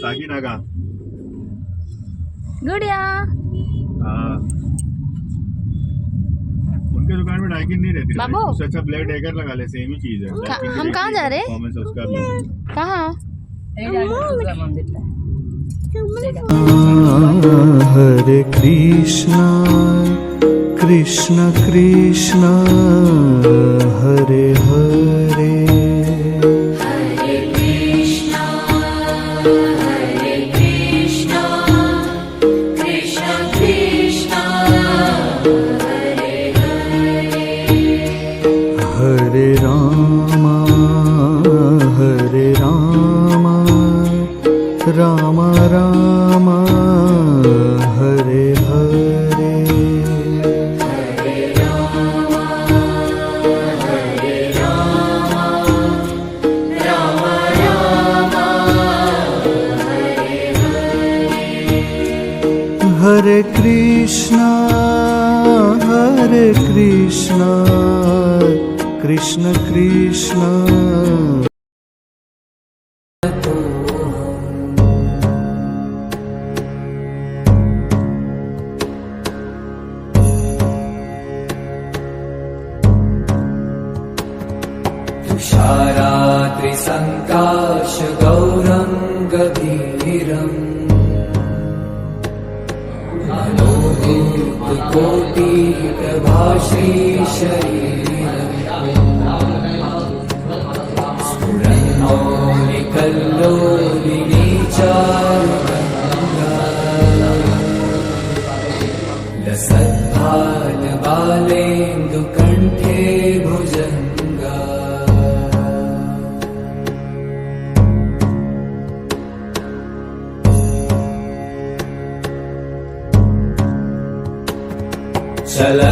साकी नागा. गुड़िया हाँ, उनके दुकान में डाइकिन नहीं रहती. बाबू। उससे अच्छा ब्लैक डेकर लगा ले, सेम ही चीज है. हम कहाँ जा रहे हैं? परफॉर्मेंस उसका भी. कहाँ? हरे कृष्णा कृष्ण कृष्ण हरे हरे हरे कृष्णा कृष्ण कृष्ण हरे हरे हरे राम राम राम हरे हरे हरे राम राम राम हरे हरे हरे कृष्णा कृष्ण कृष्ण तुषारात्रिसङ्काश गौरङ्गधीरम् मनोभूतकोटिप्रभाश्रीशरीरम् स्फुरन्मौलिकल्लोलिनी चारुगङ्गा लसद्भालबालेन्दुकण्ठे भुजङ्गा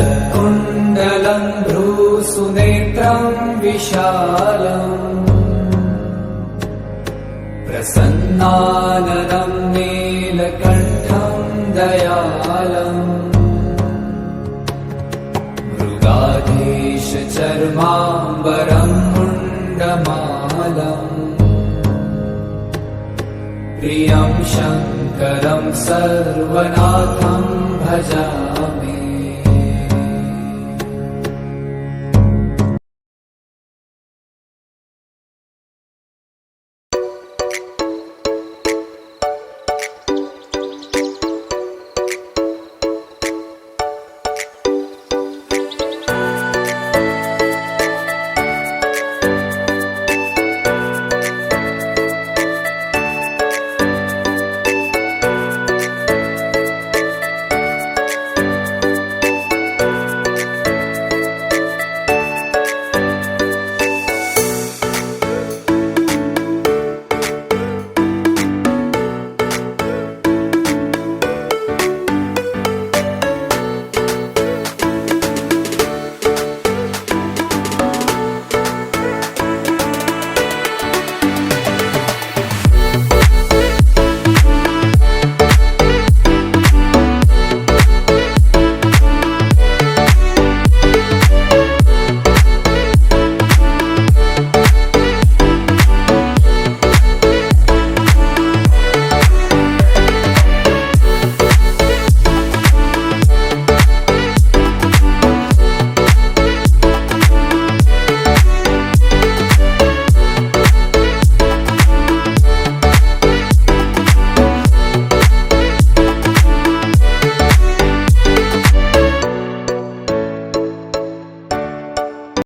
चलत्कुण्डलं भ्रूसुनेत्रं विशालम् प्रसन्नाननं नीलकण्ठं दयालम् मृगाधीशचर्माम्बरं मुण्डमालम् प्रियं शङ्करं सर्वनाथं भजामि